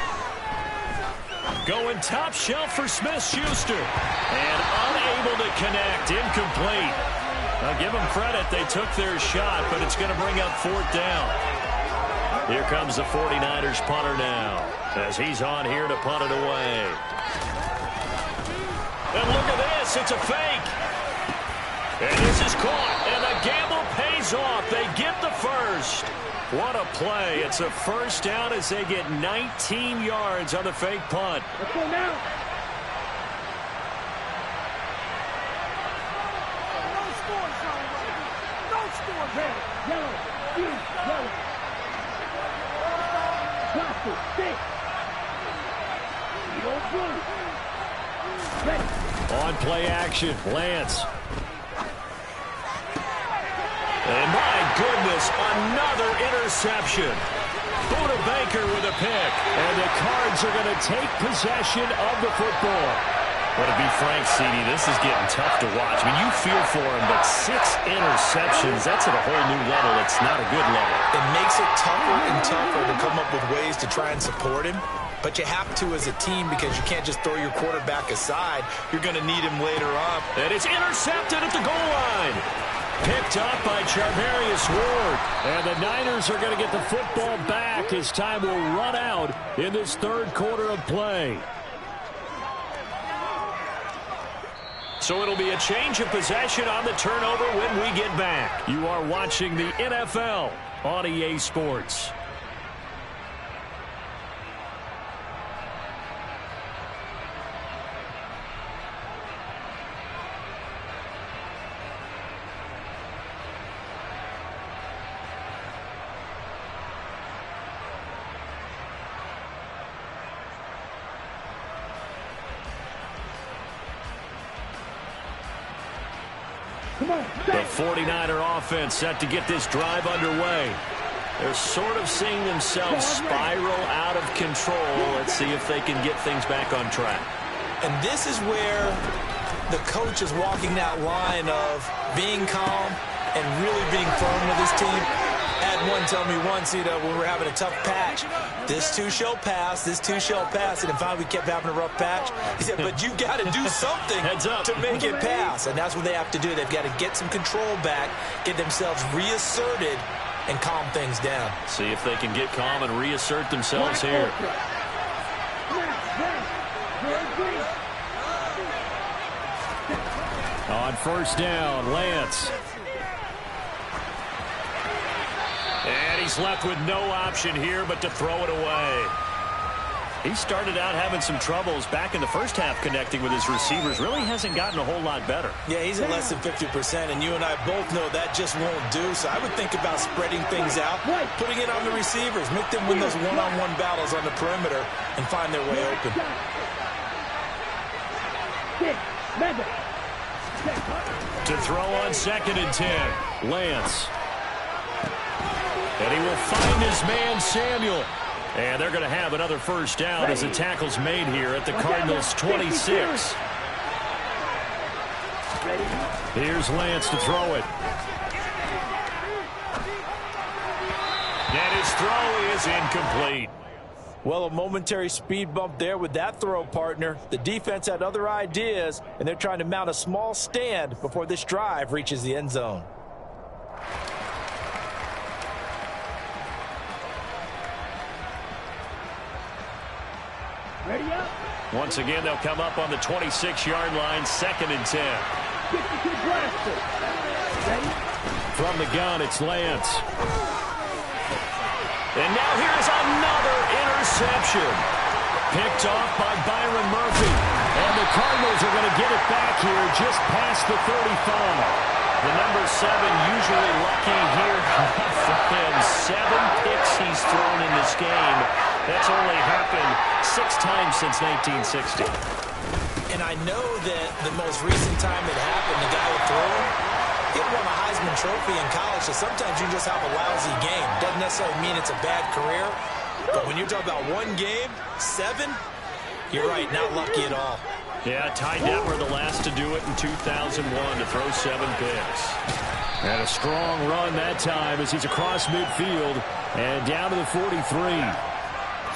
Going top shelf for Smith-Schuster. And unable to connect. Incomplete. I'll give them credit. They took their shot, but it's going to bring up fourth down. Here comes the 49ers punter now, as he's on here to punt it away. And look at this. It's a fake. And this is caught. And the gamble pays off. They get the first. What a play. It's a first down as they get 19 yards on the fake punt. Let's go now. No score zone. No score. Red, yellow, green, yellow. Plastic, stick. Yellow, blue. Red. On play action, Lance. And my goodness, another interception. Buda Baker with a pick. And the Cards are going to take possession of the football. Well, to be frank, CD, this is getting tough to watch. I mean, you feel for him, but 6 interceptions, that's at a whole new level. It's not a good level. It makes it tougher and tougher to come up with ways to try and support him. But you have to as a team because you can't just throw your quarterback aside. You're going to need him later on. And it's intercepted at the goal line. Picked up by Charvarius Ward. And the Niners are going to get the football back as time will run out in this third quarter of play. So it'll be a change of possession on the turnover when we get back. You are watching the NFL on EA Sports. The 49er offense set to get this drive underway. They're sort of seeing themselves spiral out of control. Let's see if they can get things back on track. And this is where the coach is walking that line of being calm and really being firm with his team. Had one tell me once, when we were having a tough patch, this too shall pass, this too shall pass. And finally we kept having a rough patch. He said, but you got to do something to make it pass. And that's what they have to do. They've got to get some control back, get themselves reasserted, and calm things down. See if they can get calm and reassert themselves here. On first down, Lance. And he's left with no option here but to throw it away. He started out having some troubles back in the first half connecting with his receivers. Really hasn't gotten a whole lot better. Yeah, he's at less than 50%, and you and I both know that just won't do. So I would think about spreading things out, putting it on the receivers, make them win those one-on-one battles on the perimeter and find their way open. To throw on 2nd and 10, Lance. And he will find his man, Samuel. And they're going to have another first down as the tackle's made here at the Cardinals' 26. Here's Lance to throw it. is incomplete. Well, a momentary speed bump there with that throw, partner. The defense had other ideas, and they're trying to mount a small stand before this drive reaches the end zone. Ready up. Once again, they'll come up on the 26-yard line, 2nd and 10. Get the kid blasted. Ready? From the gun, it's Lance. And now here's another interception. Picked off by Byron Murphy. And the Cardinals are going to get it back here just past the 35. The number 7 usually lucky here for him. 7 picks he's thrown in this game. That's only happened 6 times since 1960. And I know that the most recent time it happened, the guy who threw him, he won a Heisman Trophy in college, so sometimes you just have a lousy game. Doesn't necessarily mean it's a bad career, but when you're talking about one game, 7, you're right, not lucky at all. Yeah, Ty Detmer the last to do it in 2001 to throw 7 picks. And a strong run that time as he's across midfield and down to the 43.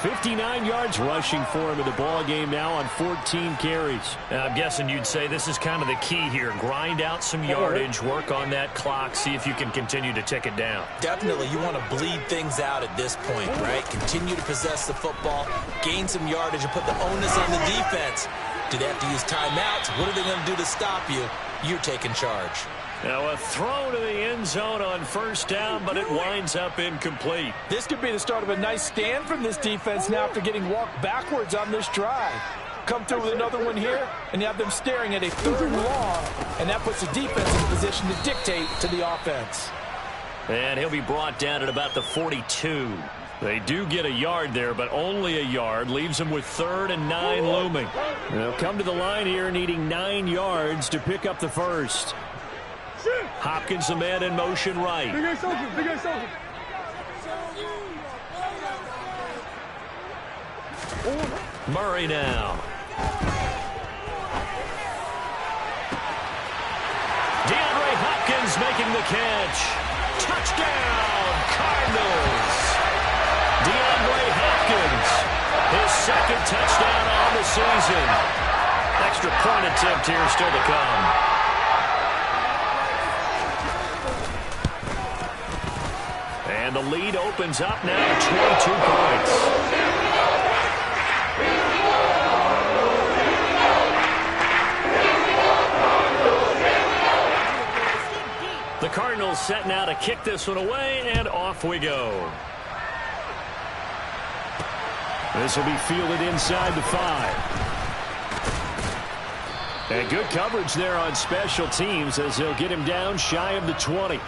59 yards rushing for him in the ball game now on 14 carries. I'm guessing you'd say this is kind of the key here. Grind out some yardage, work on that clock, see if you can continue to tick it down. Definitely, you want to bleed things out at this point, right? Continue to possess the football, gain some yardage, and put the onus on the defense. Do they have to use timeouts? What are they going to do to stop you? You're taking charge. Now a throw to the end zone on 1st down, but it winds up incomplete. This could be the start of a nice stand from this defense now after getting walked backwards on this drive. Come through with another one here, and you have them staring at a 3rd and long, and that puts the defense in position to dictate to the offense. And he'll be brought down at about the 42. They do get a yard there, but only a yard. Leaves them with 3rd and 9 looming. They'll come to the line here needing 9 yards to pick up the first. Hopkins, the man in motion right. Big ass open. Big ass open. Murray now. DeAndre Hopkins making the catch. Touchdown, Cardinals. DeAndre Hopkins, his 2nd touchdown on the season. Extra point attempt here still to come. And the lead opens up now at 22 points. The Cardinals set now to kick this one away, and off we go. This will be fielded inside the 5. And good coverage there on special teams as they'll get him down shy of the 20.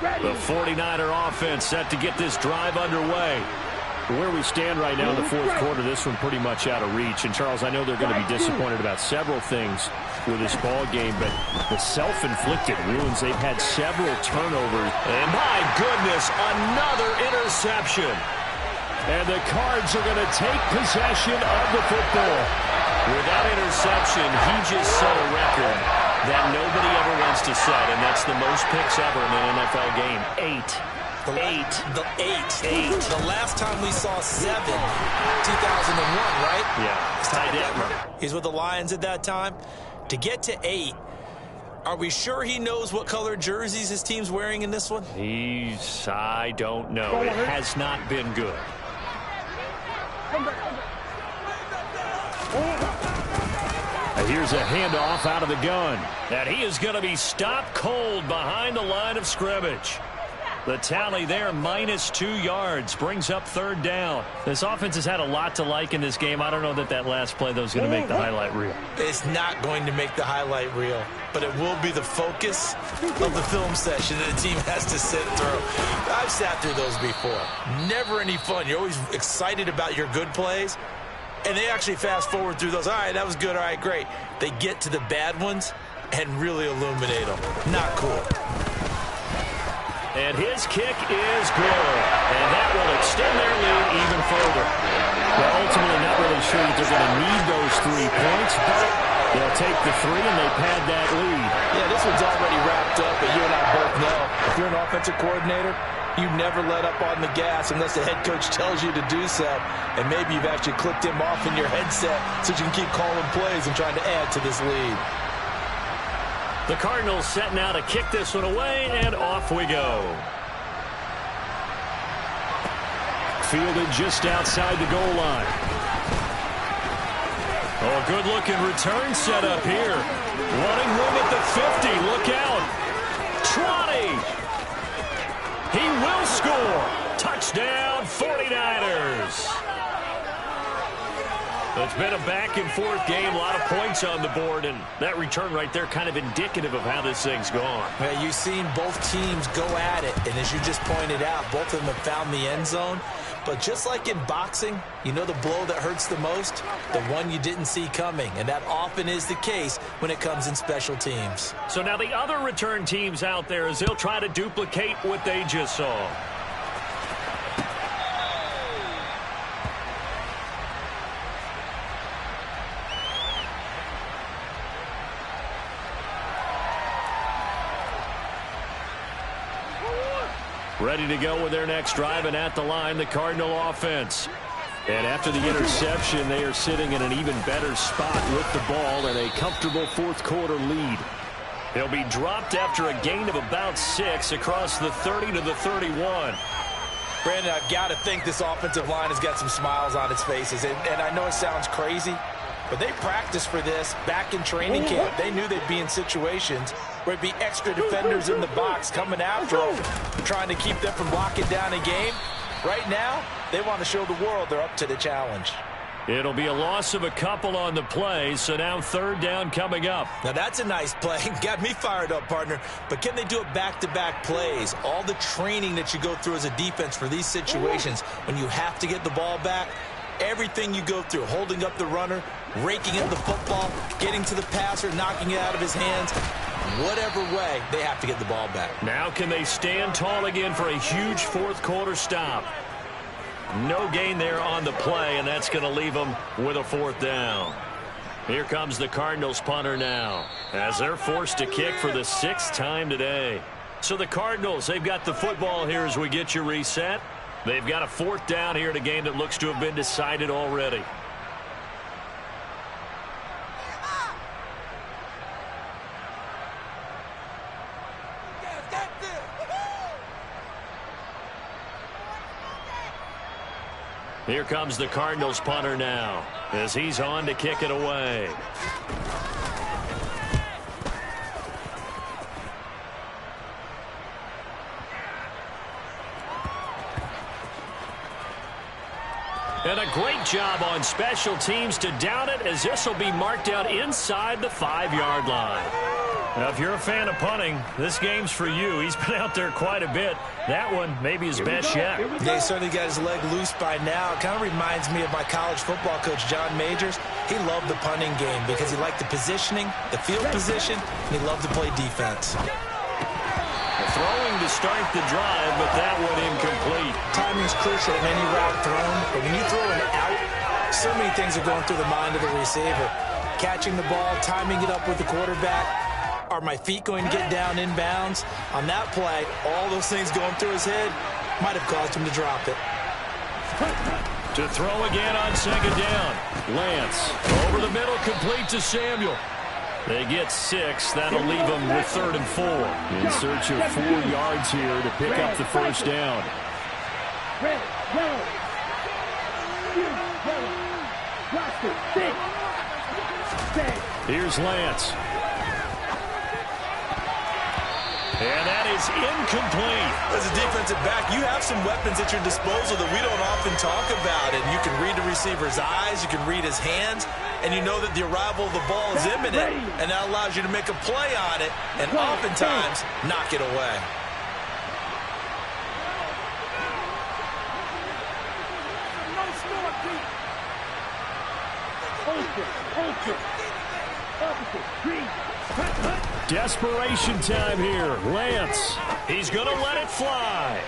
The 49er offense set to get this drive underway. Where we stand right now in the 4th quarter, this one pretty much out of reach. And, Charles, I know they're going to be disappointed about several things with this ball game, but the self-inflicted wounds, they've had several turnovers. And, my goodness, another interception. And the Cards are going to take possession of the football. With that interception, he just set a record that nobody ever wants to set, and that's the most picks ever in an NFL game. 8. The last time we saw 7, 2001, right? Yeah, Ty Detmer. He's with the Lions at that time. To get to 8, are we sure he knows what color jerseys his team's wearing in this one? I don't know. It has not been good. Here's a handoff out of the gun. And he is going to be stopped cold behind the line of scrimmage. The tally there, -2 yards, brings up 3rd down. This offense has had a lot to like in this game. I don't know that that last play, though, is going to make the highlight reel. It's not going to make the highlight reel, but it will be the focus of the film session that the team has to sit through. I've sat through those before. Never any fun. You're always excited about your good plays, and they actually fast forward through those. All right, that was good. All right, great. They get to the bad ones and really illuminate them. Not cool. And his kick is good. And that will extend their lead even further. Well, ultimately not really sure that they're going to need those 3 points, but they'll take the 3 and they pad that lead. Yeah, this one's already wrapped up, but you and I both know if you're an offensive coordinator, you never let up on the gas unless the head coach tells you to do so. And maybe you've actually clicked him off in your headset so you can keep calling plays and trying to add to this lead. The Cardinals set now to kick this one away, and off we go. Fielded just outside the goal line. Oh, good-looking return set up here. Running room at the 50. Look out. Trotty. He will score. Touchdown, 49ers. It's been a back-and-forth game, a lot of points on the board, and that return right there kind of indicative of how this thing's gone. Yeah, you've seen both teams go at it, and as you just pointed out, both of them have found the end zone. But just like in boxing, you know the blow that hurts the most? The one you didn't see coming, and that often is the case when it comes in special teams. So now the other return teams out there as they'll try to duplicate what they just saw. Ready to go with their next drive, and at the line, the Cardinal offense. And after the interception, they are sitting in an even better spot with the ball and a comfortable fourth-quarter lead. They'll be dropped after a gain of about 6 across the 30 to the 31. Brandon, I've got to think this offensive line has got some smiles on its faces. And I know it sounds crazy, but they practiced for this back in training camp. They knew they'd be in situations where it'd be extra defenders in the box coming after them, trying to keep them from locking down a game. Right now, they want to show the world they're up to the challenge. It'll be a loss of a couple on the play, so now third down coming up. Now that's a nice play. Got me fired up, partner. But can they do it back-to-back plays? All the training that you go through as a defense for these situations, when you have to get the ball back, everything you go through, holding up the runner, raking in the football, getting to the passer, knocking it out of his hands, whatever way, they have to get the ball back. Now can they stand tall again for a huge fourth-quarter stop? No gain there on the play, and that's going to leave them with a fourth down. Here comes the Cardinals punter now, as they're forced to kick for the 6th time today. So the Cardinals, they've got the football here as we get you reset. They've got a fourth down here in a game that looks to have been decided already. Here comes the Cardinals punter now, as he's on to kick it away. And a great job on special teams to down it, as this will be marked out inside the 5-yard line. Now, if you're a fan of punting, this game's for you. He's been out there quite a bit. That one maybe his best yet. Yeah, he certainly got his leg loose by now. It kind of reminds me of my college football coach, John Majors. He loved the punting game because he liked the positioning, the field position, and he loved to play defense. Throwing to start the drive, but that one incomplete. Timing's crucial in any route thrown, but when you throw it out, so many things are going through the mind of the receiver. Catching the ball, timing it up with the quarterback. Are my feet going to get down inbounds? On that play, all those things going through his head might have caused him to drop it. To throw again on second down. Lance over the middle, complete to Samuel. They get 6. That'll leave them with 3rd and 4. In search of 4 yards here to pick up the first down. Red, yellow, blue, yellow, roster, 6. Here's Lance. And that is incomplete. As a defensive back, you have some weapons at your disposal that we don't often talk about. And you can read the receiver's eyes, you can read his hands, and you know that the arrival of the ball is imminent, and that allows you to make a play on it and oftentimes knock it away. No score, Pete. Ultra. Opposite, green. Desperation time here. Lance. He's going to let it fly.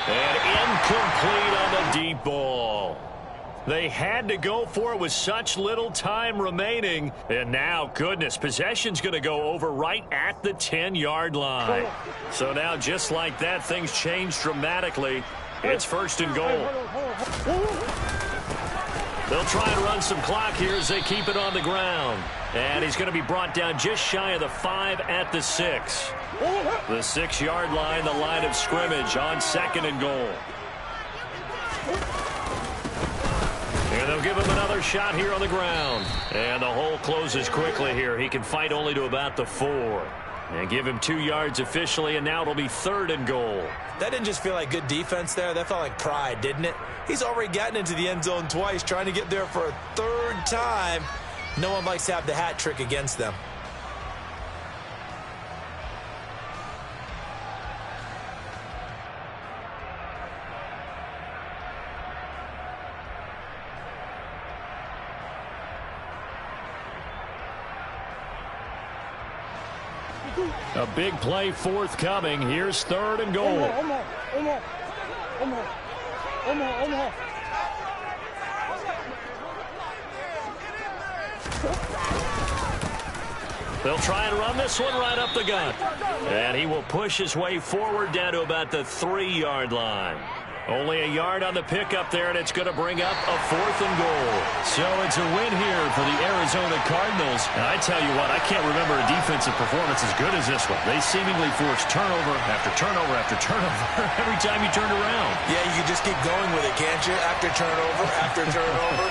And incomplete on the deep ball. They had to go for it with such little time remaining. And now, goodness, possession's going to go over right at the 10-yard line. So now, just like that, things change dramatically. It's first and goal. They'll try and run some clock here as they keep it on the ground. And he's going to be brought down just shy of the 5 at the 6. The 6-yard line, the line of scrimmage on second and goal. And they'll give him another shot here on the ground. And the hole closes quickly here. He can fight only to about the 4. And give him 2 yards officially, and now it'll be third and goal. That didn't just feel like good defense there. That felt like pride, didn't it? He's already gotten into the end zone twice, trying to get there for a third time. No one likes to have the hat trick against them. A big play forthcoming. Here's third and goal. They'll try and run this one right up the gut. And he will push his way forward down to about the 3-yard line. Only a yard on the pickup there, and it's going to bring up a fourth and goal. So it's a win here for the Arizona Cardinals. And I tell you what, I can't remember a defensive performance as good as this one. They seemingly forced turnover after turnover after turnover every time you turned around. Yeah, you can just keep going with it, can't you? After turnover, after turnover.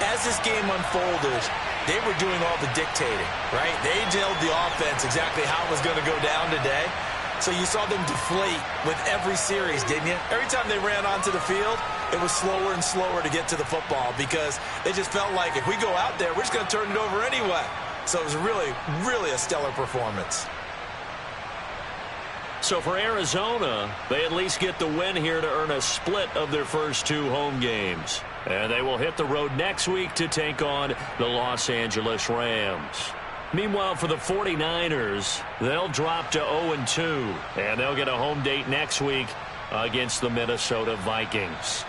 As this game unfolded, they were doing all the dictating, right? They told the offense exactly how it was going to go down today. So you saw them deflate with every series, didn't you? Every time they ran onto the field, it was slower and slower to get to the football because they just felt like if we go out there, we're just going to turn it over anyway. So it was really, really a stellar performance. So for Arizona, they at least get the win here to earn a split of their first 2 home games. And they will hit the road next week to take on the Los Angeles Rams. Meanwhile, for the 49ers, they'll drop to 0-2, and they'll get a home date next week against the Minnesota Vikings.